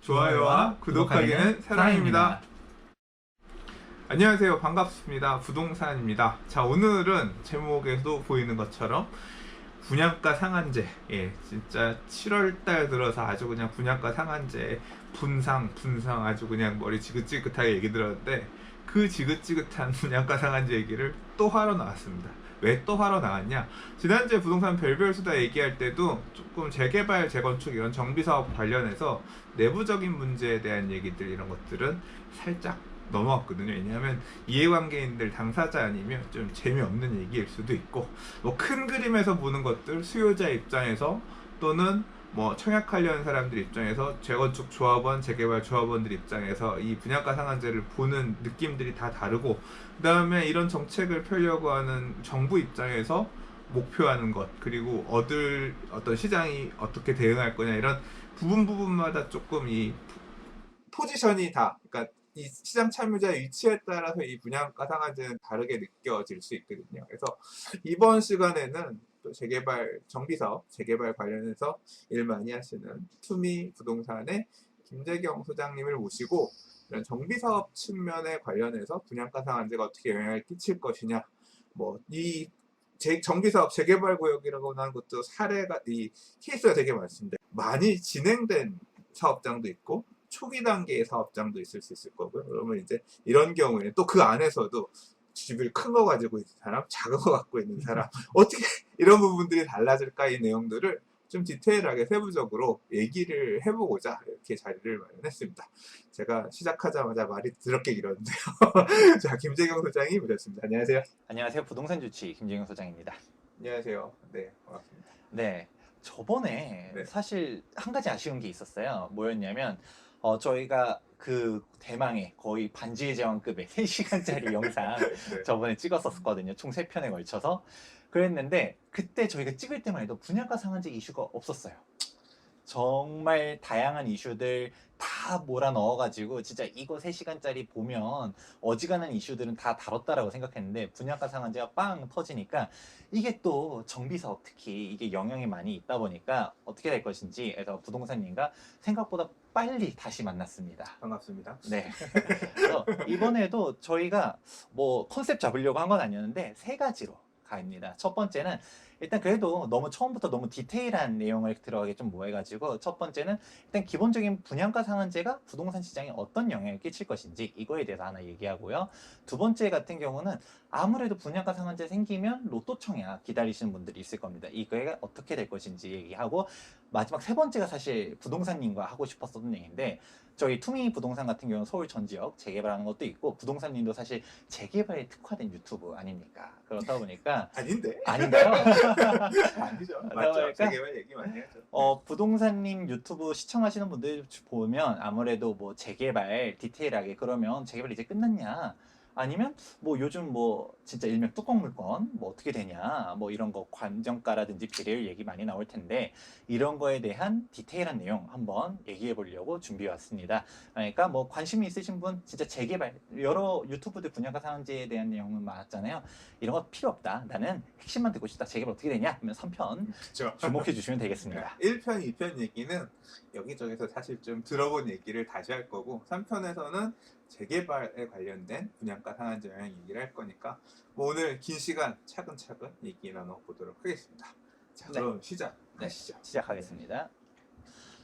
좋아요와 구독하기는 사랑입니다. 안녕하세요. 반갑습니다. 부동산입니다. 자, 오늘은 제목에도 보이는 것처럼 분양가 상한제, 진짜 7월달 들어서 아주 그냥 분양가 상한제 분상 아주 그냥 머리 지긋지긋하게 얘기 들었는데, 그 지긋지긋한 분양가 상한제 얘기를 또 하러 나왔습니다. 왜 또 하러 나왔냐? 지난주에 부동산 별별 수다 얘기할 때도 조금 재개발, 재건축 이런 정비사업 관련해서 내부적인 문제에 대한 얘기들, 이런 것들은 살짝 넘어왔거든요. 왜냐하면 이해관계인들, 당사자 아니면 좀 재미없는 얘기일 수도 있고, 뭐 큰 그림에서 보는 것들, 수요자 입장에서 또는 뭐 청약하려는 사람들 입장에서, 재건축 조합원, 재개발 조합원들 입장에서 이 분양가 상한제를 보는 느낌들이 다 다르고, 그 다음에 이런 정책을 펴려고 하는 정부 입장에서 목표하는 것, 그리고 얻을 어떤 시장이 어떻게 대응할 거냐, 이런 부분마다 조금 이 포지션이 다, 그러니까 이 시장 참여자의 위치에 따라서 이 분양가 상한제는 다르게 느껴질 수 있거든요. 그래서 이번 시간에는 또 재개발, 정비사업, 재개발 관련해서 일 많이 하시는 투미 부동산의 김재경 소장님을 모시고, 이런 정비사업 측면에 관련해서 분양가 상한제가 어떻게 영향을 끼칠 것이냐, 뭐 이 정비사업 재개발 구역이라고 하는 것도 사례가, 이 케이스가 되게 많습니다. 많이 진행된 사업장도 있고 초기 단계의 사업장도 있을 수 있을 거고요. 그러면 이제 이런 경우에는 또 그 안에서도 집을 큰 거 가지고 있는 사람, 작은 거 갖고 있는 사람, 어떻게 이런 부분들이 달라질까, 이 내용들을 좀 디테일하게 세부적으로 얘기를 해보고자 이렇게 자리를 마련했습니다. 제가 시작하자마자 말이 더럽게 길었는데요. 자, 김재경 소장이 모셨습니다. 안녕하세요. 안녕하세요. 부동산 주치 김재경 소장입니다. 안녕하세요. 네, 반갑습니다. 네, 저번에 네. 사실 한 가지 아쉬운 게 있었어요. 뭐였냐면 저희가 그 대망의 거의 반지의 제왕급의 3시간짜리 영상 네. 저번에 찍었었거든요. 총 3편에 걸쳐서. 그랬는데 그때 저희가 찍을 때만 해도 분양가 상한제 이슈가 없었어요. 정말 다양한 이슈들 다 몰아 넣어가지고 진짜 이거 3시간짜리 보면 어지간한 이슈들은 다 다뤘다라고 생각했는데, 분양가 상한제가 빵 터지니까 이게 또 정비사업 특히 이게 영향이 많이 있다 보니까 어떻게 될 것인지 해서 부동산님과 생각보다 빨리 다시 만났습니다. 반갑습니다. 네. 그래서 이번에도 저희가 뭐 컨셉 잡으려고 한 건 아니었는데 3가지로 가입니다. 첫 번째는 일단 그래도 너무 처음부터 너무 디테일한 내용을 들어가기 좀 뭐해가지고, 첫 번째는 일단 기본적인 분양가 상한제가 부동산 시장에 어떤 영향을 끼칠 것인지 이거에 대해서 하나 얘기하고요. 두 번째 같은 경우는 아무래도 분양가 상한제 생기면 로또 청약 기다리시는 분들이 있을 겁니다. 이거가 어떻게 될 것인지 얘기하고, 마지막 세 번째가 사실 부동산님과 하고 싶었던 얘기인데, 저희 투미 부동산 같은 경우는 서울 전 지역 재개발하는 것도 있고, 부동산님도 사실 재개발에 특화된 유튜브 아닙니까? 그렇다 보니까 아닌데? 아닌가요? 아니죠. 그러다 맞죠. 보니까 재개발 얘기 많이 하죠. 부동산님 유튜브 시청하시는 분들 보면 아무래도 뭐 재개발 디테일하게, 그러면 재개발 이제 끝났냐? 아니면 뭐 요즘 뭐 진짜 일명 뚜껑 물건 뭐 어떻게 되냐, 뭐 이런 거 관정가라든지 비례율 얘기 많이 나올 텐데, 이런 거에 대한 디테일한 내용 한번 얘기해 보려고 준비해 왔습니다. 그러니까 뭐 관심이 있으신 분, 진짜 재개발 여러 유튜브들 분양가 상한제에 대한 내용은 많았잖아요. 이런 거 필요 없다, 나는 핵심만 듣고 싶다, 재개발 어떻게 되냐 하면 3편 그렇죠. 주목해 주시면 되겠습니다. 1편, 2편 얘기는 여기저기서 사실 좀 들어본 얘기를 다시 할 거고, 3편에서는 재개발에 관련된 분양가 상한제 영향 얘기를 할 거니까, 뭐 오늘 긴 시간 차근차근 얘기 나눠보도록 하겠습니다. 자, 네. 그럼 시작하시죠. 시작하겠습니다.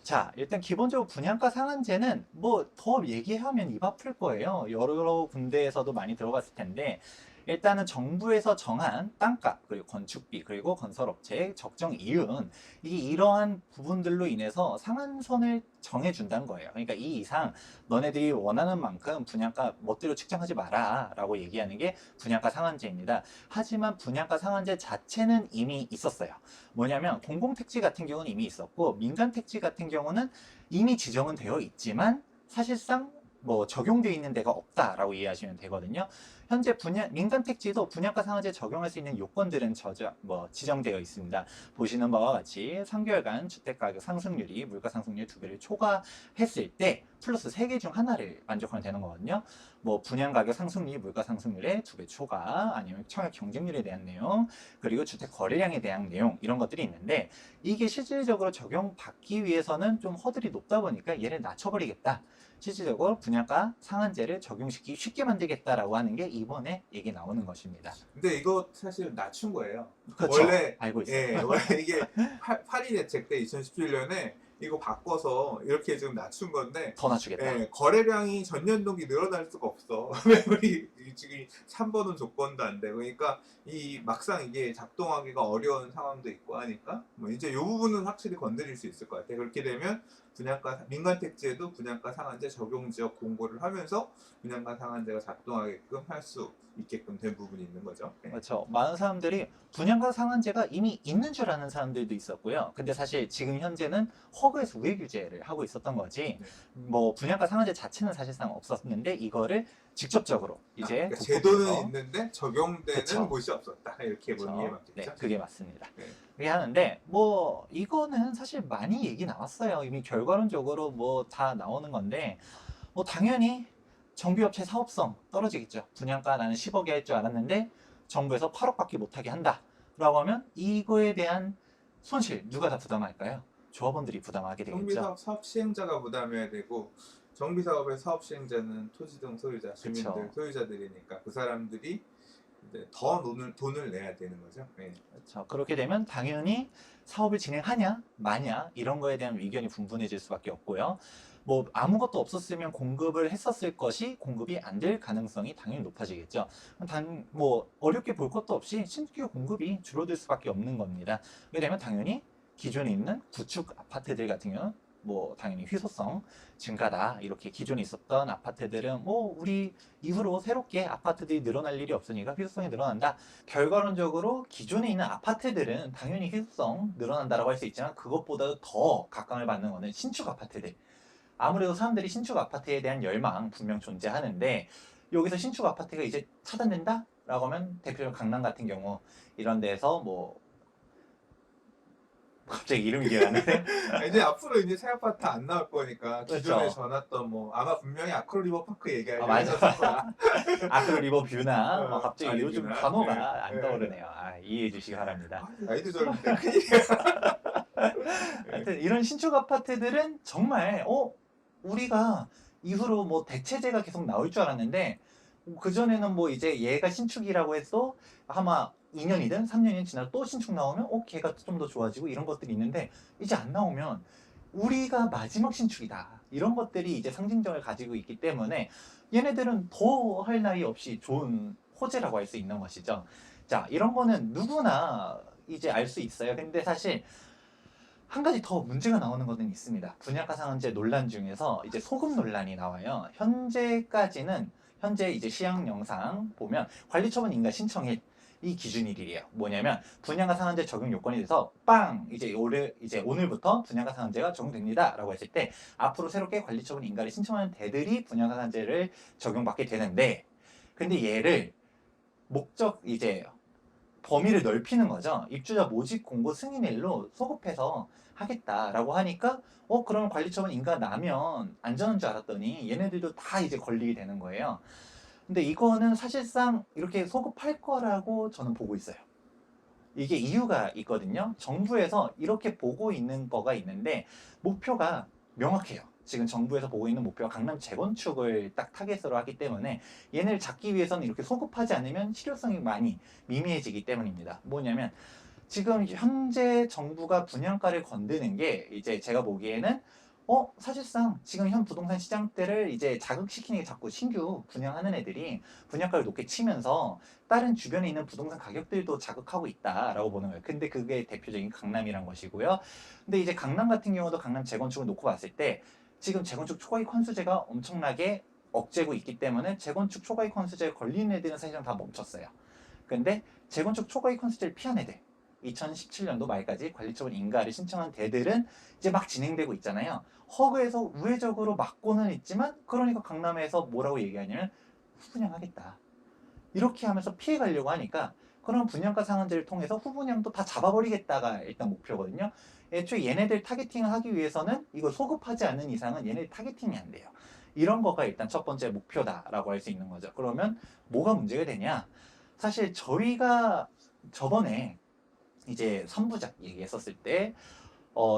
자, 일단 기본적으로 분양가 상한제는 뭐 더 얘기하면 입 아플 거예요. 여러 군데에서도 많이 들어봤을 텐데, 일단은 정부에서 정한 땅값, 그리고 건축비, 그리고 건설업체의 적정 이윤, 이러한 부분들로 인해서 상한선을 정해준다는 거예요. 그러니까 이 이상 너네들이 원하는 만큼 분양가 멋대로 측정하지 마라 라고 얘기하는 게 분양가 상한제입니다. 하지만 분양가 상한제 자체는 이미 있었어요. 뭐냐면 공공택지 같은 경우는 이미 있었고, 민간택지 같은 경우는 이미 지정은 되어 있지만 사실상 뭐 적용되어 있는 데가 없다라고 이해하시면 되거든요. 현재 민간 택지도 분양가 상한제 적용할 수 있는 요건들은 지정되어 있습니다. 보시는 바와 같이 3개월간 주택가격 상승률이 물가 상승률 2배를 초과했을 때 플러스 3개 중 하나를 만족하면 되는 거거든요. 뭐 분양가격 상승률이 물가 상승률의 2배 초과, 아니면 청약 경쟁률에 대한 내용, 그리고 주택 거래량에 대한 내용, 이런 것들이 있는데, 이게 실질적으로 적용받기 위해서는 좀 허들이 높다 보니까 얘를 낮춰버리겠다, 실질적으로 분양가 상한제를 적용시키기 쉽게 만들겠다라고 하는 게 이번에 얘기 나오는 것입니다. 근데 이거 사실 낮춘 거예요. 그렇죠. 원래 알고 있어요. 예, 원래 이게 8.2 대책 때 2017년에 이거 바꿔서 이렇게 지금 낮춘 건데, 더 낮추겠다. 예, 거래량이 전년 동기 늘어날 수가 없어. 매물이 지금 3번은 조건도 안 되고, 그러니까 이 막상 이게 작동하기가 어려운 상황도 있고 하니까 뭐 이제 이 부분은 확실히 건드릴 수 있을 것 같아요. 그렇게 되면 분양가 민간 택지에도 분양가 상한제 적용 지역 공고를 하면서 분양가 상한제가 작동하게끔 할 수 있게끔 된 부분이 있는 거죠. 예. 그렇죠. 많은 사람들이 분양가 상한제가 이미 있는 줄 아는 사람들도 있었고요. 근데 사실 지금 현재는 허그에서 우회 규제를 하고 있었던 거지. 네. 뭐 분양가 상한제 자체는 사실상 없었는데 이거를 직접적으로 이제 그러니까 국토부에서 제도는 있는데 적용되는 그쵸. 곳이 없었다, 이렇게 보는 게 그렇죠. 맞겠죠. 네, 그게 맞습니다. 네. 그게 하는데 뭐 이거는 사실 많이 얘기 나왔어요. 이미 결과론적으로 뭐 다 나오는 건데, 뭐 당연히 정비업체 사업성 떨어지겠죠. 분양가 나는 10억이 할 줄 알았는데 정부에서 8억밖에 못하게 한다라고 하면 이거에 대한 손실 누가 다 부담할까요? 조합원들이 부담하게 되겠죠. 정비사업 사업 시행자가 부담해야 되고, 정비사업의 사업 시행자는 토지 등 소유자, 주민들, 그쵸. 소유자들이니까 그 사람들이 이제 더 돈을 내야 되는 거죠. 네. 그렇죠. 그렇게 되면 당연히 사업을 진행하냐 마냐 이런 거에 대한 의견이 분분해질 수밖에 없고요. 뭐 아무것도 없었으면 공급을 했었을 것이 공급이 안 될 가능성이 당연히 높아지겠죠. 뭐 어렵게 볼 것도 없이 신규 공급이 줄어들 수밖에 없는 겁니다. 왜냐면 당연히 기존에 있는 구축 아파트들 같은 경우는 뭐 당연히 희소성 증가다, 이렇게 기존에 있었던 아파트들은 뭐 우리 이후로 새롭게 아파트들이 늘어날 일이 없으니까 희소성이 늘어난다. 결과론적으로 기존에 있는 아파트들은 당연히 희소성 늘어난다라고 할 수 있지만, 그것보다 더 각광을 받는 거는 신축 아파트들. 아무래도 사람들이 신축 아파트에 대한 열망 분명 존재하는데, 여기서 신축 아파트가 이제 차단된다? 라고 하면 대표적으로 강남 같은 경우 이런 데서 뭐 갑자기 이름이 기억 안 나네. 이제 앞으로 이제 새 아파트 안 나올 거니까 기존에 그렇죠. 전했던 뭐 아마 분명히 아크로 리버파크 얘기하려고 맞아. 했을 거야. 아크로 리버 뷰나 어, 갑자기 아니, 요즘 뷰나. 단어가 네. 안 네. 떠오르네요. 이해해 주시기 바랍니다. 나이도 젊은데 큰일이야. 하여튼 이런 신축 아파트들은 정말 우리가 이후로 뭐 대체제가 계속 나올 줄 알았는데, 그전에는 뭐 이제 얘가 신축이라고 해서 아마 2년이든 3년이든 지나서 또 신축 나오면 걔가 좀 더 좋아지고 이런 것들이 있는데, 이제 안 나오면 우리가 마지막 신축이다, 이런 것들이 이제 상징성을 가지고 있기 때문에 얘네들은 더 할 나위 없이 좋은 호재라고 할 수 있는 것이죠. 자, 이런 거는 누구나 이제 알 수 있어요. 근데 사실 한 가지 더 문제가 나오는 것은 있습니다. 분양가 상한제 논란 중에서 이제 소급 논란이 나와요. 현재 이제 시향 영상 보면 관리처분 인가 신청일, 이 기준일이에요. 뭐냐면 분양가 상한제 적용 요건에 대해서 이제 오늘부터 분양가 상한제가 적용됩니다라고 했을 때, 앞으로 새롭게 관리처분 인가를 신청하는 데들이 분양가 상한제를 적용받게 되는데, 근데 얘를 이제 범위를 넓히는 거죠. 입주자 모집 공고 승인일로 소급해서 하겠다라고 하니까 그러면 관리처분 인가 나면 안전한 줄 알았더니 얘네들도 다 이제 걸리게 되는 거예요. 근데 이거는 사실상 이렇게 소급할 거라고 저는 보고 있어요. 이게 이유가 있거든요. 정부에서 이렇게 보고 있는 거가 있는데, 목표가 명확해요. 지금 정부에서 보고 있는 목표가 강남 재건축을 딱 타겟으로 하기 때문에, 얘네를 잡기 위해서는 이렇게 소급하지 않으면 실효성이 많이 미미해지기 때문입니다. 뭐냐면 지금 현재 정부가 분양가를 건드는 게, 이제 제가 보기에는 사실상 지금 현 부동산 시장대를 이제 자극시키는 게, 자꾸 신규 분양하는 애들이 분양가를 높게 치면서 다른 주변에 있는 부동산 가격들도 자극하고 있다라고 보는 거예요. 근데 그게 대표적인 강남이란 것이고요. 근데 이제 강남 같은 경우도 강남 재건축을 놓고 봤을 때 지금 재건축 초과이익 환수제가 엄청나게 억제고 있기 때문에 재건축 초과이익 환수제에 걸리는 애들은 사실상 다 멈췄어요. 근데 재건축 초과이익 환수제를 피한 애들, 2017년도 말까지 관리처분 인가를 신청한 데들은 이제 막 진행되고 있잖아요. 허그에서 우회적으로 막고는 있지만, 그러니까 강남에서 뭐라고 얘기하냐면 후분양하겠다. 이렇게 하면서 피해 가려고 하니까 그런 분양가 상한제를 통해서 후분양도 다 잡아버리겠다가 일단 목표거든요. 애초에 얘네들 타겟팅을 하기 위해서는 이거 소급하지 않는 이상은 얘네들 타겟팅이 안 돼요. 이런 거가 일단 첫 번째 목표다라고 할 수 있는 거죠. 그러면 뭐가 문제가 되냐? 사실 저희가 저번에 이제 선부작 얘기했었을 때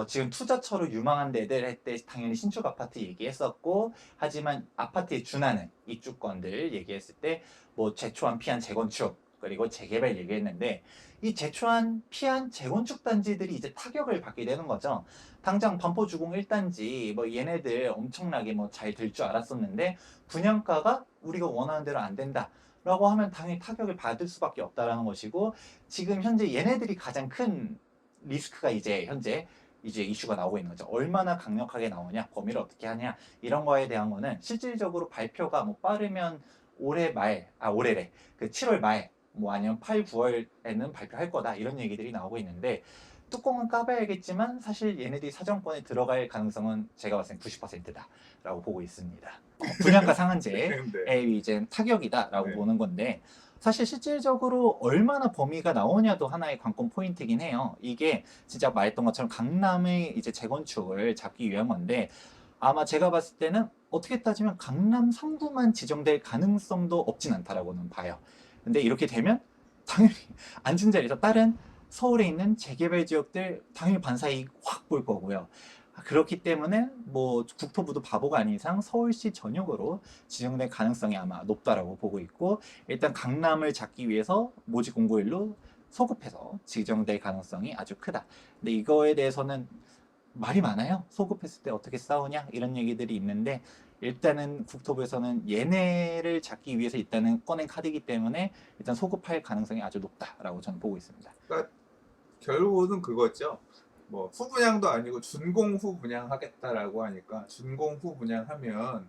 지금 투자처로 유망한 데들 할 때 당연히 신축 아파트 얘기했었고, 하지만 아파트에 준하는 입주권들 얘기했을 때 뭐 제초안 피한 재건축 그리고 재개발 얘기했는데, 이 제초안 피한 재건축 단지들이 이제 타격을 받게 되는 거죠. 당장 반포주공 1단지 뭐 얘네들 엄청나게 뭐 잘 될 줄 알았었는데 분양가가 우리가 원하는 대로 안 된다 라고 하면 당연히 타격을 받을 수밖에 없다라는 것이고, 지금 현재 얘네들이 가장 큰 리스크가 이제 현재 이슈가 나오고 있는 거죠. 얼마나 강력하게 나오냐, 범위를 어떻게 하냐, 이런 거에 대한 거는 실질적으로 발표가 뭐 빠르면 올해래. 그 7월 말, 뭐 아니면 8, 9월에는 발표할 거다. 이런 얘기들이 나오고 있는데, 뚜껑은 까봐야겠지만 사실 얘네들이 사정권에 들어갈 가능성은 제가 봤을 땐 90%다라고 보고 있습니다. 분양가 상한제의 네. 이제 타격이다라고 네. 보는 건데, 사실 실질적으로 얼마나 범위가 나오냐도 하나의 관건 포인트긴 해요. 이게 진짜 말했던 것처럼 강남의 이제 재건축을 잡기 위한 건데, 아마 제가 봤을 때는 어떻게 따지면 강남 3구만 지정될 가능성도 없진 않다라고는 봐요. 근데 이렇게 되면 당연히 앉은 자리에서 다른 서울에 있는 재개발 지역들 당연히 반사이익 확 볼 거고요. 그렇기 때문에 뭐 국토부도 바보가 아닌 이상 서울시 전역으로 지정될 가능성이 아마 높다라고 보고 있고, 일단 강남을 잡기 위해서 모집 공고일로 소급해서 지정될 가능성이 아주 크다. 근데 이거에 대해서는 말이 많아요. 소급했을 때 어떻게 싸우냐 이런 얘기들이 있는데, 일단은 국토부에서는 얘네를 잡기 위해서 일단은 꺼낸 카드이기 때문에 일단 소급할 가능성이 아주 높다라고 저는 보고 있습니다. 그러니까 결국은 그거죠. 뭐 후분양도 아니고 준공후 분양하겠다라고 하니까 준공후 분양하면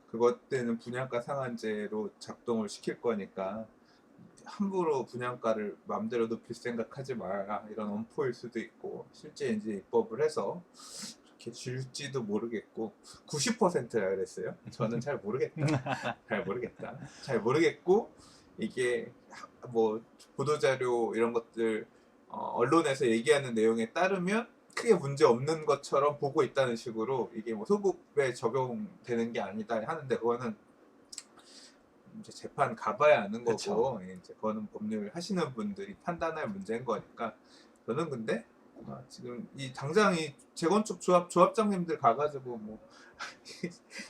그것 때는 분양가 상한제로 작동을 시킬 거니까 함부로 분양가를 마음대로 높일 생각하지 마라, 이런 엄포일 수도 있고, 실제 이제 입법을 해서 이렇게 줄지도 모르겠고, 90%라 그랬어요. 저는 잘 모르겠다. 잘 모르겠고, 이게 뭐 보도자료 이런 것들 언론에서 얘기하는 내용에 따르면 크게 문제 없는 것처럼 보고 있다는 식으로 이게 뭐 소급에 적용되는 게 아니다 하는데, 그거는 이제 재판 가봐야 아는 거고, 그쵸. 이제 그거는 법률 하시는 분들이 판단할 문제인 거니까. 저는 근데 지금 이 당장 이 재건축 조합장님들 가가지고 뭐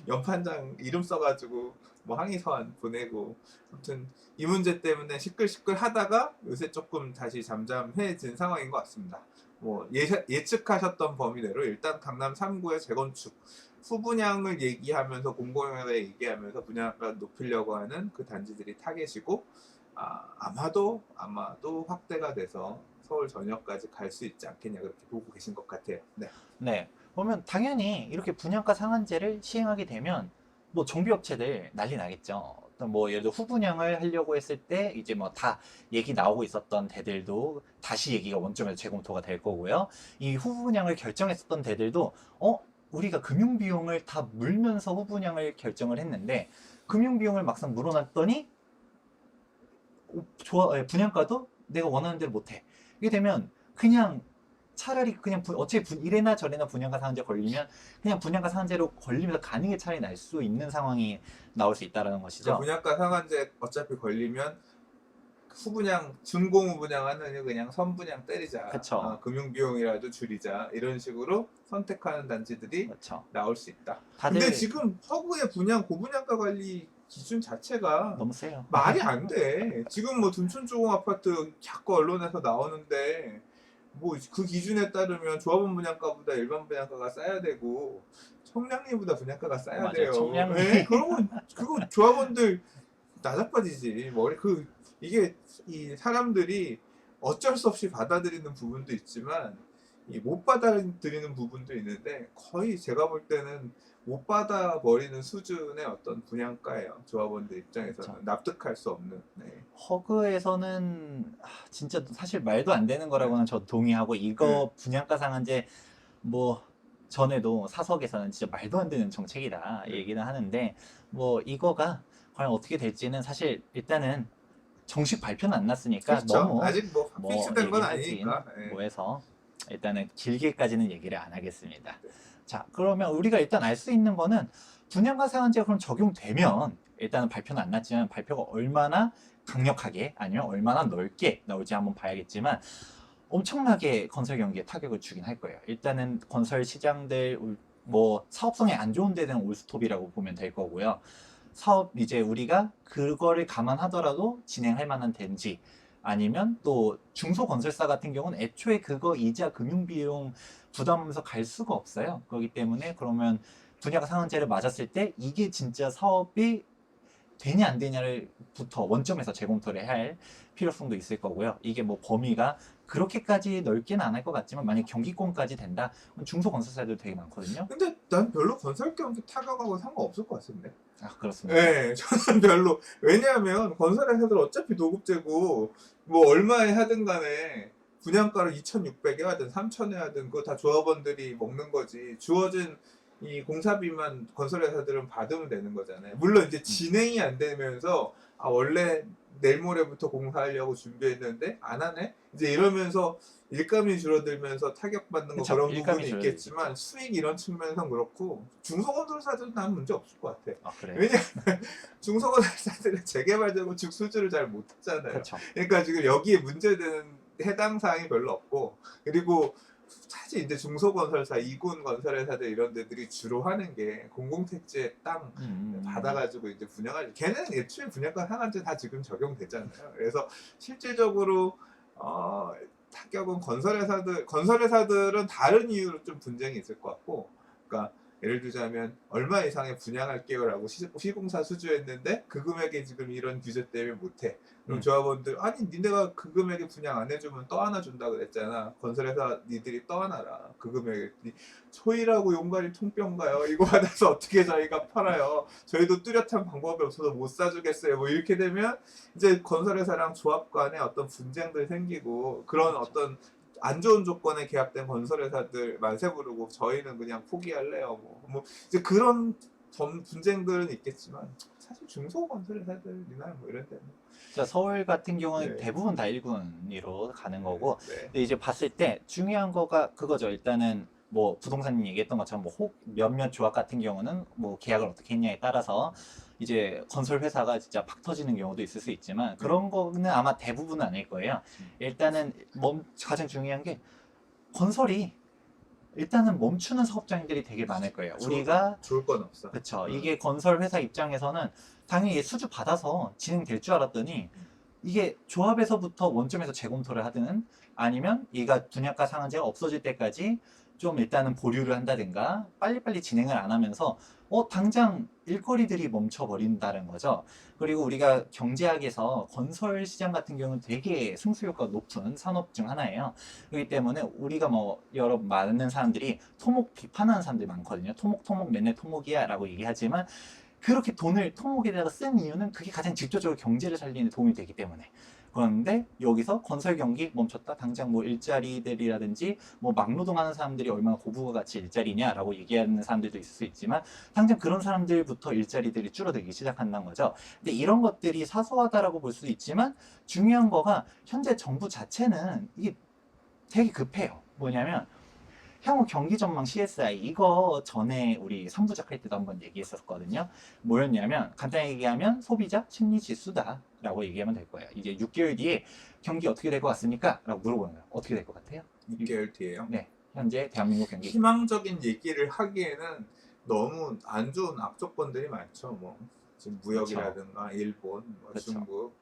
연판장 이름 써가지고 뭐 항의 서한 보내고, 아무튼 이 문제 때문에 시끌시끌 하다가 요새 조금 다시 잠잠해진 상황인 것 같습니다. 뭐 예측하셨던 범위대로 일단 강남 3구의 재건축 후분양을 얘기하면서, 공공연하게 얘기하면서 분양가 높이려고 하는 그 단지들이 타겟이고, 아마도 확대가 돼서 서울 전역까지 갈 수 있지 않겠냐, 그렇게 보고 계신 것 같아요. 네. 네. 그러면 당연히 이렇게 분양가 상한제를 시행하게 되면 뭐 정비업체들 난리 나겠죠. 뭐 예를 들어 후분양을 하려고 했을 때 이제 뭐 다 얘기 나오고 있었던 데들도 다시 얘기가 원점에서 재검토가 될 거고요. 이 후분양을 결정했었던 데들도 우리가 금융비용을 다 물면서 후분양을 결정을 했는데 금융비용을 막상 물어놨더니 분양가도 내가 원하는 대로 못해. 이게 되면 그냥 차라리 그냥 어차피 이래나 저래나 분양가 상한제 걸리면 그냥 분양가 상한제로 걸리면서 가는 게 차라리 날 수 있는 상황이 나올 수 있다라는 그 것이죠. 분양가 상한제 어차피 걸리면 후분양, 준공후 분양하는 그냥 선분양 때리자, 그쵸. 금융비용이라도 줄이자, 이런 식으로 선택하는 단지들이 그렇죠. 나올 수 있다. 다들 근데 지금 서구의 고분양가 관리 기준 자체가 너무 세요. 말이 안 돼. 지금 뭐 둔촌주공 아파트 자꾸 언론에서 나오는데, 뭐 그 기준에 따르면 조합원 분양가보다 일반 분양가가 싸야 되고 청량리보다 분양가가 싸야 맞아요. 돼요. 청량리. 네? 그러면 그거 조합원들 나자빠지지. 이게 이 사람들이 어쩔 수 없이 받아들이는 부분도 있지만 이 못 받아들이는 부분도 있는데, 거의 제가 볼 때는 못 받아버리는 수준의 어떤 분양가예요. 조합원들 입장에서는 그쵸. 납득할 수 없는. 네. 허그에서는 진짜 사실 말도 안 되는 거라고는 저 동의하고, 이거 분양가 상한제 뭐 전에도 사석에서는 진짜 말도 안 되는 정책이다 얘기는 하는데, 뭐 이거가 과연 어떻게 될지는 사실 일단은 정식 발표는 안 났으니까 그렇죠. 너무 아직 뭐 픽스된 건 얘기하긴 아니니까. 예. 뭐 해서 일단은 길게까지는 얘기를 안 하겠습니다. 네. 자, 그러면 우리가 일단 알 수 있는 거는 분양가 상한제가 그럼 적용되면 일단은 발표는 안 났지만 발표가 얼마나 강력하게 아니면 얼마나 넓게 나올지 한번 봐야겠지만 엄청나게 건설 경기에 타격을 주긴 할 거예요. 일단은 건설 시장들 뭐 사업성이 안 좋은 데는 올스톱이라고 보면 될 거고요. 사업 이제 우리가 그거를 감안하더라도 진행할 만한 데인지 아니면 또 중소건설사 같은 경우는 애초에 그거 이자 금융비용 부담하면서 갈 수가 없어요. 그렇기 때문에 그러면 분야가 상한제를 맞았을 때 이게 진짜 사업이 되냐 안 되냐를부터 원점에서 재검토를 할 필요성도 있을 거고요. 이게 뭐 범위가 그렇게까지 넓게는 안 할 것 같지만 만약 경기권까지 된다, 그럼 중소건설사들 되게 많거든요. 근데 난 별로 건설 경기 타격하고 상관없을 것 같은데. 아 그렇습니다. 네, 저는 별로. 왜냐하면 건설회사들 어차피 노급제고 뭐 얼마에 하든 간에 분양가를 2,600에 하든 3,000에 하든 그거 다 조합원들이 먹는 거지. 주어진 이 공사비만 건설회사들은 받으면 되는 거잖아요. 물론 이제 진행이 안 되면서 아 원래 내일 모레부터 공사하려고 준비했는데 안 하네? 이제 이러면서 일감이 줄어들면서 타격받는 거 그쵸, 그런 일감이 부분이 있겠지만 수익 이런 측면에서는 그렇고 중소건설사들은 난 문제 없을 것 같아. 아 그래요? 왜냐면 중소건설사들은 재개발되고 즉 수주를 잘 못하잖아요. 그렇죠. 그러니까 지금 여기에 문제되는 해당 사항이 별로 없고, 그리고 사실 이제 중소건설사, 이군 건설회사들 이런 데들이 주로 하는 게 공공택지에 땅 받아가지고 이제 분양할, 걔는 애초에 분양가 상한제 다 지금 적용되잖아요. 그래서 실질적으로 타격은 건설회사들은 다른 이유로 좀 분쟁이 있을 것 같고, 그러니까 예를 들자면 얼마 이상의 분양할게요라고 시공사 수주했는데 그 금액에 지금 이런 규제 때문에 못해. 그럼 조합원들 아니 니네가 그 금액에 분양 안 해주면 떠 하나 준다 그랬잖아. 건설회사 니들이 떠 하나라. 그 금액에 초일하고 용가리 통병가요. 이거 받아서 어떻게 저희가 팔아요. 저희도 뚜렷한 방법이 없어서 못 사주겠어요. 뭐 이렇게 되면 이제 건설회사랑 조합 간에 어떤 분쟁들 생기고 그런 그렇죠. 어떤 안 좋은 조건에 계약된 건설회사들 만세 부르고 저희는 그냥 포기할래요. 뭐 이제 그런 분쟁들은 있겠지만 사실 중소건설회사들이나 뭐 이런 데는 자, 서울 같은 경우는 네. 대부분 다 1군으로 가는 거고, 네. 근데 이제 봤을 때 중요한 거가 그거죠. 일단은 뭐 부동산님 얘기했던 것처럼 뭐 몇몇 조합 같은 경우는 뭐 계약을 어떻게 했냐에 따라서 이제 건설 회사가 진짜 팍 터지는 경우도 있을 수 있지만 그런 거는 아마 대부분은 아닐 거예요. 일단은 가장 중요한 게 건설이 일단은 멈추는 사업장들이 되게 많을 거예요. 우리가 좋을 건 없어. 그쵸. 이게 건설 회사 입장에서는 당연히 수주 받아서 진행될 줄 알았더니 이게 조합에서부터 원점에서 재검토를 하든 아니면 얘가 분양가 상한제가 없어질 때까지 좀 일단은 보류를 한다든가 빨리빨리 진행을 안 하면서 당장 일거리들이 멈춰버린다는 거죠. 그리고 우리가 경제학에서 건설 시장 같은 경우는 되게 승수효과가 높은 산업 중 하나예요. 그렇기 때문에 우리가 뭐 여러 많은 사람들이 토목 비판하는 사람들이 많거든요. 토목 맨날 토목이야 라고 얘기하지만 그렇게 돈을 토목에다가 쓴 이유는 그게 가장 직접적으로 경제를 살리는 데 도움이 되기 때문에. 그런데 여기서 건설 경기 멈췄다. 당장 뭐 일자리들이라든지 뭐 막노동하는 사람들이 얼마나 고부가 가치 일자리냐라고 얘기하는 사람들도 있을 수 있지만 당장 그런 사람들부터 일자리들이 줄어들기 시작한다는 거죠. 근데 이런 것들이 사소하다라고 볼 수도 있지만 중요한 거가 현재 정부 자체는 이게 되게 급해요. 뭐냐면 향후 경기 전망 CSI 이거 전에 우리 3부작 할 때도 한번 얘기했었거든요. 뭐였냐면 간단히 얘기하면 소비자 심리 지수다라고 얘기하면 될 거예요. 이제 6개월 뒤에 경기 어떻게 될 것 같습니까? 라고 물어보는 거예요. 어떻게 될 것 같아요? 6개월 뒤에요. 네, 현재 대한민국 경기. 희망적인 얘기를 하기에는 너무 안 좋은 악조건들이 많죠. 뭐 지금 무역이라든가 일본, 뭐 그렇죠. 중국.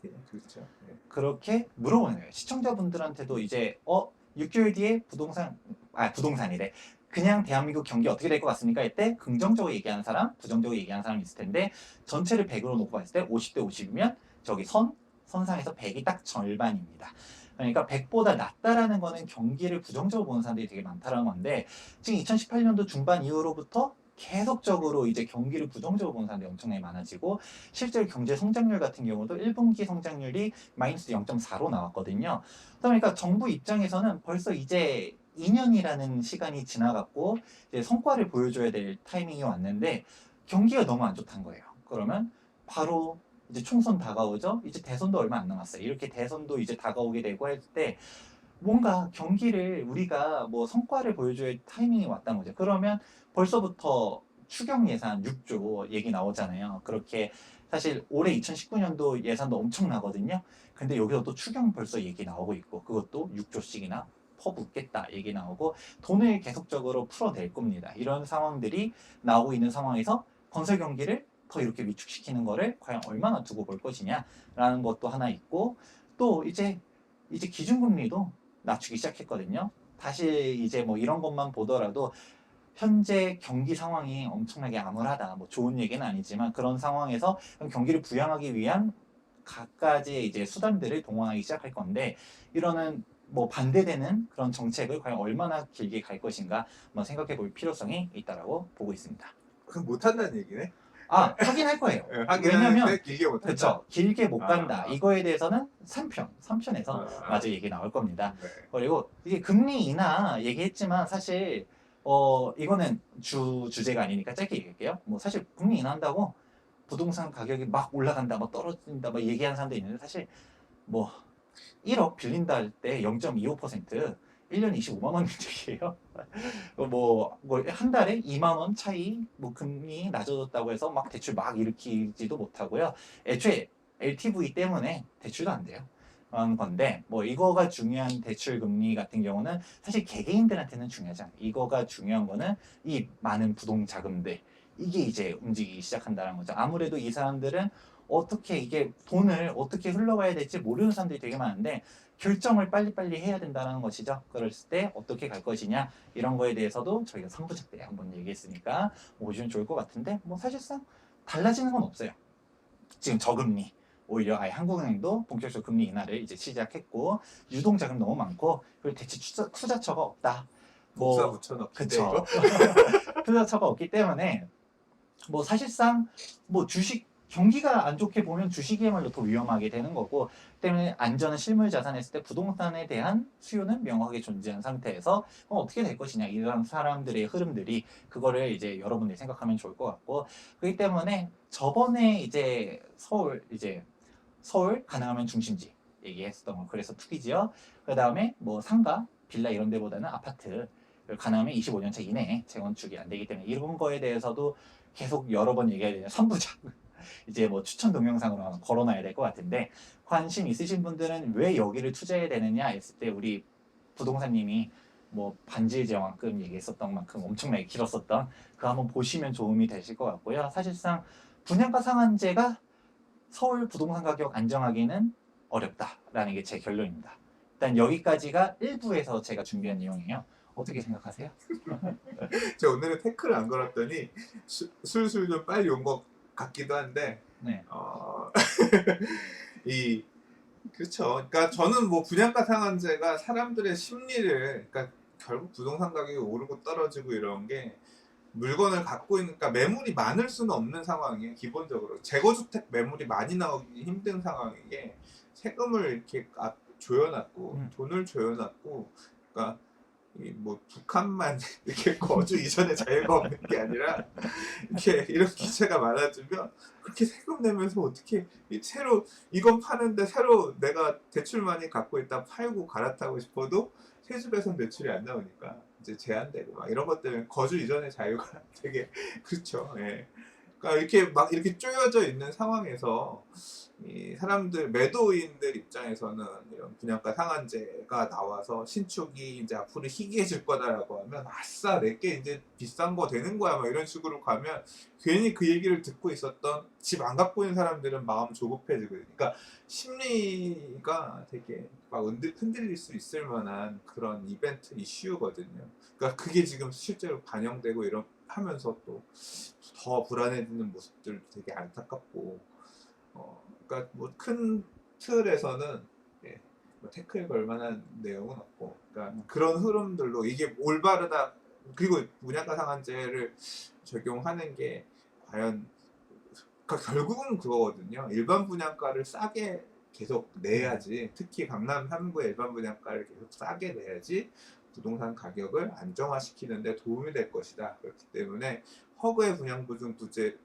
예, 그렇죠. 예. 그렇게 물어보는 거예요. 시청자분들한테도 이제 6개월 뒤에 부동산이래. 그냥 대한민국 경기 어떻게 될 것 같습니까? 할 때 긍정적으로 얘기하는 사람, 부정적으로 얘기하는 사람이 있을 텐데 전체를 100으로 놓고 봤을 때 50대 50이면 저기 선상에서 100이 딱 절반입니다. 그러니까 100보다 낮다라는 거는 경기를 부정적으로 보는 사람들이 되게 많다라는 건데 지금 2018년도 중반 이후로부터 계속적으로 이제 경기를 부정적으로 보는 사람들이 엄청나게 많아지고 실제로 경제 성장률 같은 경우도 1분기 성장률이 마이너스 0.4로 나왔거든요. 그러니까 정부 입장에서는 벌써 이제 2년이라는 시간이 지나갔고 이제 성과를 보여줘야 될 타이밍이 왔는데 경기가 너무 안 좋다는 거예요. 그러면 바로 이제 총선 다가오죠. 이제 대선도 얼마 안 남았어요. 이렇게 대선도 이제 다가오게 되고 할 때 뭔가 경기를 우리가 뭐 성과를 보여줘야 할 타이밍이 왔다는 거죠. 그러면 벌써부터 추경 예산 6조 얘기 나오잖아요. 그렇게 사실 올해 2019년도 예산도 엄청나거든요. 근데 여기서 또 추경 벌써 얘기 나오고 있고 그것도 6조씩이나 퍼붓겠다 얘기 나오고 돈을 계속적으로 풀어낼 겁니다. 이런 상황들이 나오고 있는 상황에서 건설 경기를 더 이렇게 위축시키는 거를 과연 얼마나 두고 볼 것이냐라는 것도 하나 있고 또 이제 기준금리도 낮추기 시작했거든요. 다시 이제 뭐 이런 것만 보더라도 현재 경기 상황이 엄청나게 암울하다. 뭐 좋은 얘기는 아니지만 그런 상황에서 경기를 부양하기 위한 갖가지 이제 수단들을 동원하기 시작할 건데 이러는 뭐 반대되는 그런 정책을 과연 얼마나 길게 갈 것인가 한번 생각해 볼 필요성이 있다라고 보고 있습니다. 그럼 못한다는 얘기네. 아, 하긴 할 거예요. 하긴 왜냐면 하는데 길게 못한다. 그쵸. 길게 못 아, 간다. 아. 이거에 대해서는 3편에서 아, 마저 얘기 나올 겁니다. 네. 그리고 이게 금리 인하 얘기했지만 사실 이거는 주제가 아니니까 짧게 얘기할게요. 뭐 사실 금리 인하한다고 부동산 가격이 막 올라간다, 뭐 떨어진다, 뭐 얘기하는 사람도 있는데 사실 뭐 1억 빌린다 할 때 0.25% 1년에 25만 원 이득이에요. 한 달에 2만 원 차이 뭐 금리 낮아졌다고 해서 막 대출 막 일으키지도 못하고요. 애초에 LTV 때문에 대출도 안 돼요. 그런 건데 뭐 이거가 중요한 대출 금리 같은 경우는 사실 개개인들한테는 중요하지 않아요. 이거가 중요한 거는 이 많은 부동 자금들 이게 이제 움직이기 시작한다는 거죠. 아무래도 이 사람들은 어떻게 이게 돈을 어떻게 흘러가야 될지 모르는 사람들이 되게 많은데 결정을 빨리빨리 해야 된다는 것이죠. 그랬을 때 어떻게 갈 것이냐 이런 거에 대해서도 저희가 3부작 때 한번 얘기했으니까 보시면 좋을 것 같은데 뭐 사실상 달라지는 건 없어요. 지금 저금리 오히려 아예 한국은행도 본격적으로 금리 인하를 이제 시작했고 유동자금 너무 많고 그리고 대체 투자처가 없다. 복사 뭐 붙여넣기. 그쵸. 투자처가 없기 때문에 뭐 사실상 뭐 주식 경기가 안 좋게 보면 주식이야말로 더 위험하게 되는 거고 때문에 안전한 실물 자산 했을 때 부동산에 대한 수요는 명확하게 존재한 상태에서 어떻게 될 것이냐 이런 사람들의 흐름들이 그거를 이제 여러분들이 생각하면 좋을 것 같고 그렇기 때문에 저번에 이제 서울 가능하면 중심지 얘기했었던 거 그래서 투기지역 그 다음에 뭐 상가 빌라 이런 데보다는 아파트 가능하면 25년 차 이내에 재건축이 안 되기 때문에 이런 거에 대해서도 계속 여러 번 얘기해야 되는 3부작 이제 뭐 추천 동영상으로 하나 걸어놔야 될 것 같은데 관심 있으신 분들은 왜 여기를 투자해야 되느냐 했을 때 우리 부동산님이 뭐 반지의 제왕금 얘기했었던 만큼 엄청나게 길었었던 그 한번 보시면 도움이 되실 것 같고요. 사실상 분양가 상한제가 서울 부동산 가격 안정하기는 어렵다라는 게 제 결론입니다. 일단 여기까지가 1부에서 제가 준비한 내용이에요. 어떻게 생각하세요? 제가 오늘은 태클을 안 걸었더니 술술 좀 빨리 온 것 같기도 한데 네. 이 그렇죠. 그러니까 저는 뭐 분양가 상한제가 사람들의 심리를 그러니까 결국 부동산 가격이 오르고 떨어지고 이런 게 물건을 갖고 있는 그러니까 매물이 많을 수는 없는 상황이에요. 기본적으로 재고주택 매물이 많이 나오기 힘든 상황이게 세금을 이렇게 조여놨고 돈을 조여놨고 그러니까 이 뭐 북한만 이렇게 거주 이전에 자유가 없는 게 아니라 이렇게 이런 규제가 많아지면 그렇게 세금 내면서 어떻게 새로 이건 파는데 새로 내가 대출 많이 갖고 있다 팔고 갈아타고 싶어도 세집에선 대출이 안 나오니까 이제 제한되고 막 이런 것 때문에 거주 이전의 자유가 되게 그렇죠. 예. 그러니까 이렇게 막 이렇게 쪼여져 있는 상황에서 이 사람들 매도인들 입장에서는 이런 분양가 상한제가 나와서 신축이 이제 앞으로 희귀해질 거다라고 하면 아싸 내게 이제 비싼 거 되는 거야 막 이런 식으로 가면 괜히 그 얘기를 듣고 있었던 집 안 갖고 있는 사람들은 마음 조급해지거든요. 그러니까 심리가 되게 막 흔들릴 수 있을 만한 그런 이벤트 이슈거든요. 그러니까 그게 지금 실제로 반영되고 이런 하면서 또 더 불안해지는 모습들도 되게 안타깝고 그러니까 뭐 큰 틀에서는 예, 뭐 태클 걸 만한 내용은 없고 그러니까 그런 흐름들로 이게 올바르다 그리고 분양가 상한제를 적용하는 게 과연 그러니까 결국은 그거거든요. 일반 분양가를 싸게 계속 내야지 특히 강남 3구의 일반 분양가를 계속 싸게 내야지 부동산 가격을 안정화시키는 데 도움이 될 것이다. 그렇기 때문에 허그의 분양 보증 부재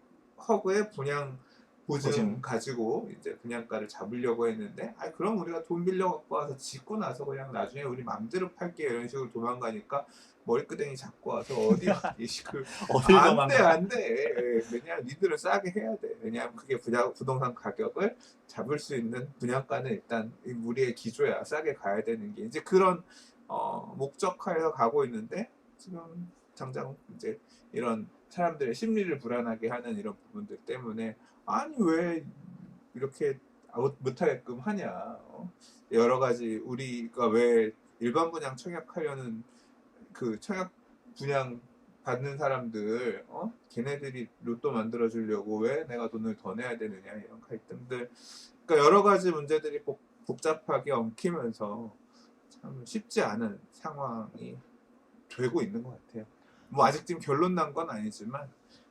허그의 분양 보증. 보증 가지고 이제 분양가를 잡으려고 했는데, 아 그럼 우리가 돈 빌려 갖고 와서 짓고 나서 그냥 나중에 우리 맘대로 팔게 이런 식으로 도망가니까 머리끄댕이 잡고 와서 어디 이식을 어딜 안돼 도망가. 안돼. 왜냐면 니들은 싸게 해야 돼. 왜냐면 그게 부동산 가격을 잡을 수 있는 분양가는 일단 우리의 기조야. 싸게 가야 되는 게 이제 그런 목적하에서 가고 있는데, 지금 당장 이제 이런 사람들의 심리를 불안하게 하는 이런 부분들 때문에 아니 왜 이렇게 못하게끔 하냐. 여러 가지 우리가 왜 일반 분양 청약하려는 그 청약 분양 받는 사람들 걔네들이 로또 만들어 주려고 왜 내가 돈을 더 내야 되느냐 이런 갈등들, 그러니까 여러 가지 문제들이 복잡하게 엉키면서 참 쉽지 않은 상황이 되고 있는 것 같아요. 뭐 아직 지금 결론 난 건 아니지만,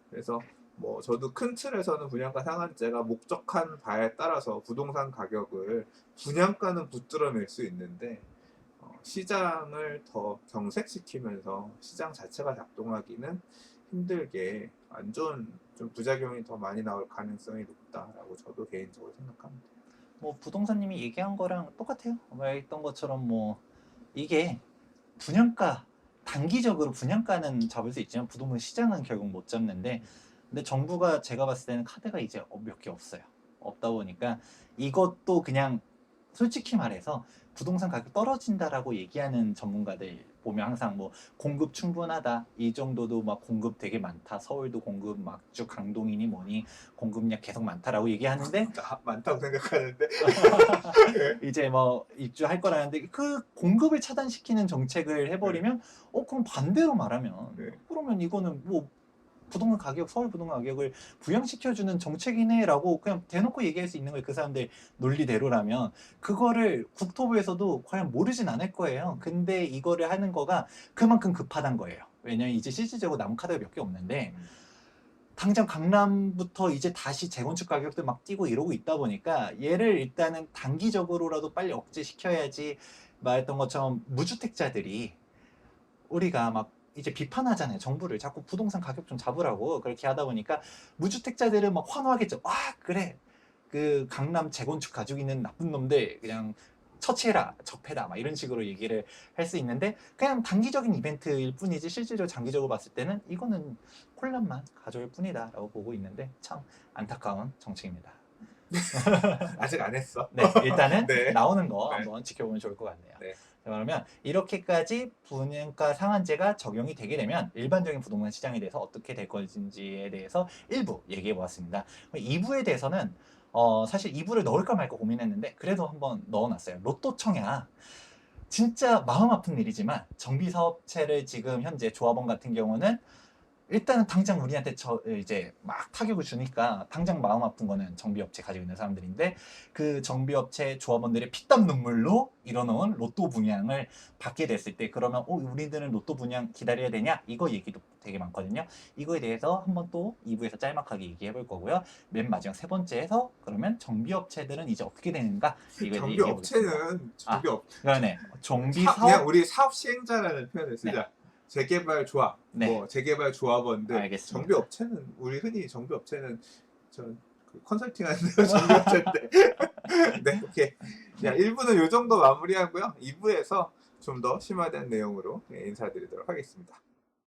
그래서 뭐 저도 큰 틀에서는 분양가 상한제가 목적한 바에 따라서 부동산 가격을 분양가는 붙들어낼 수 있는데 시장을 더 경색시키면서 시장 자체가 작동하기는 힘들게 안 좋은 좀 부작용이 더 많이 나올 가능성이 높다라고 저도 개인적으로 생각합니다. 뭐 부동산님이 얘기한 거랑 똑같아요. 말했던 것처럼 뭐 이게 분양가 단기적으로 분양가는 잡을 수 있지만 부동산 시장은 결국 못 잡는데, 근데 정부가 제가 봤을 때는 카드가 이제 몇 개 없어요. 없다 보니까 이것도 그냥 솔직히 말해서 부동산 가격 떨어진다라고 얘기하는 전문가들 보면 항상 뭐 공급 충분하다 이 정도도 막 공급 되게 많다, 서울도 공급 막주 강동이니 뭐니 공급량 계속 많다라고 얘기하는데 많다고 생각하는데 이제 뭐 입주할 거라는데 그 공급을 차단시키는 정책을 해버리면 그럼 반대로 말하면 네. 그러면 이거는 뭐 부동산 가격, 서울 부동산 가격을 부양시켜주는 정책이네라고 그냥 대놓고 얘기할 수 있는 거예요. 그 사람들 논리대로라면 그거를 국토부에서도 과연 모르진 않을 거예요. 근데 이거를 하는 거가 그만큼 급하단 거예요. 왜냐면 이제 실질적으로 남은 카드가 몇 개 없는데 당장 강남부터 이제 다시 재건축 가격들 막 뛰고 이러고 있다 보니까 얘를 일단은 단기적으로라도 빨리 억제시켜야지. 말했던 것처럼 무주택자들이 우리가 막 이제 비판하잖아요. 정부를 자꾸 부동산 가격 좀 잡으라고 그렇게 하다 보니까 무주택자들은 막 환호하겠죠. 와 그래 그 강남 재건축 가지고 있는 나쁜 놈들 그냥 처치해라 적폐다 막 이런 식으로 얘기를 할 수 있는데 그냥 단기적인 이벤트일 뿐이지 실질적으로 장기적으로 봤을 때는 이거는 혼란만 가져올 뿐이다라고 보고 있는데 참 안타까운 정책입니다. 아직 안 했어. 네 일단은 네. 나오는 거 네. 한번 지켜보면 좋을 것 같네요. 네. 그러면 이렇게까지 분양가 상한제가 적용이 되게 되면 일반적인 부동산 시장에 대해서 어떻게 될 것인지에 대해서 일부 얘기해 보았습니다. 2부에 대해서는 사실 2부를 넣을까 말까 고민했는데 그래도 한번 넣어놨어요. 로또 청약. 진짜 마음 아픈 일이지만 정비사업체를 지금 현재 조합원 같은 경우는 일단은 당장 우리한테 이제 막 타격을 주니까 당장 마음 아픈 거는 정비업체 가지고 있는 사람들인데 그 정비업체 조합원들의 피땀 눈물로 일어놓은 로또 분양을 받게 됐을 때 그러면 우리들은 로또 분양 기다려야 되냐? 이거 얘기도 되게 많거든요. 이거에 대해서 한번 또 2부에서 짤막하게 얘기해 볼 거고요. 맨 마지막 세 번째에서 그러면 정비업체들은 이제 어떻게 되는가? 이거에 대해 얘기해 보겠습니다. 정비업체는 정비업 그러네. 정비 그냥 사업 우리 사업 시행자라는 표현을 쓰자. 재개발 조합, 네. 뭐 재개발 조합원들, 알겠습니다. 정비업체는 우리 흔히 정비업체는 그 컨설팅하는 정비업체인데. 네, 오케이. 야, 1부는 이 정도 마무리하고요. 2부에서 좀 더 심화된 내용으로 인사드리도록 하겠습니다.